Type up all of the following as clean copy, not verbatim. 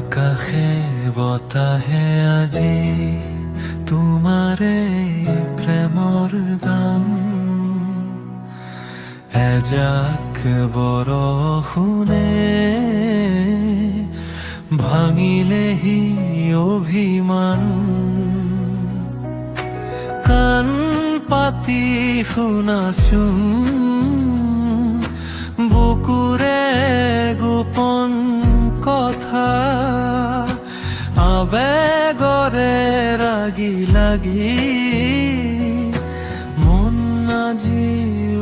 আকাশে বতাহে আজি তোমাৰে প্ৰেমৰ গান, এজাক বৰষুণে ভাঙিলেহি অভিমান। কাণ পাতি শুনাচোন বুকুৰে গোপন কথা, আবেগৰে লাগি লাগি মন আজি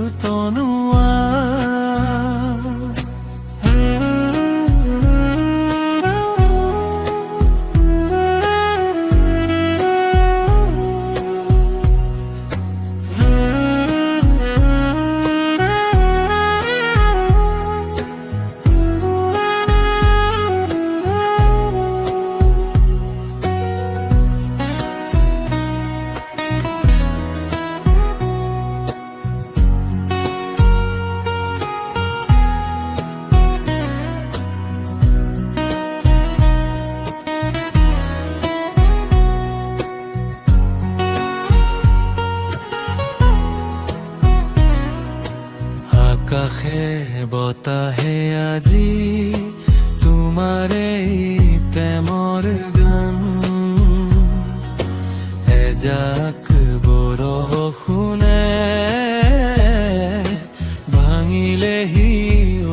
উতনোৱা। আকাশে বতাহে আজি তোমাৰে প্ৰেমৰ গান, এজাক বৰষুণে ভাঙিলেহি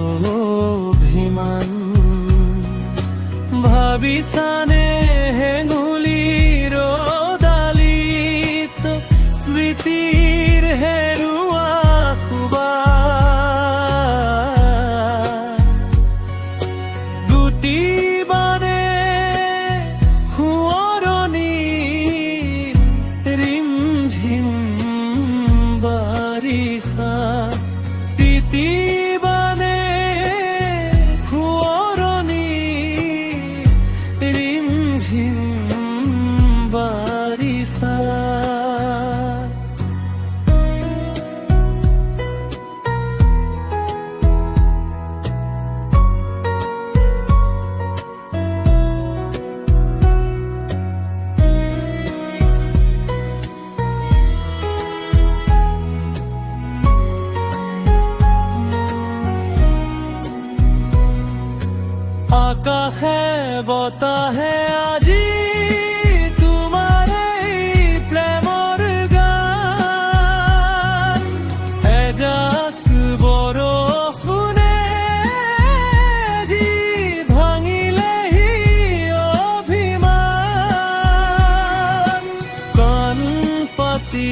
অভিমান। ভাবিছানে হেঙুলিৰ ডালিত স্মৃতিৰ হেৰুৱা খুবা, তিতিবানে খুৱৰণি ৰিমঝিম বাৰিষা। আকাশে বতাহে আজি তোমাৰে প্ৰেমৰ গান, এজাক বৰষুণে যি ভাঙিলেহি অভিমান। কাণ পাতি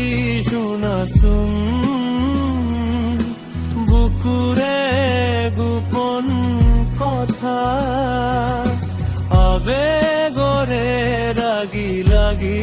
শুনাচোন বুকুৰে গোপন কথা, আবেগৰে লাগি লাগি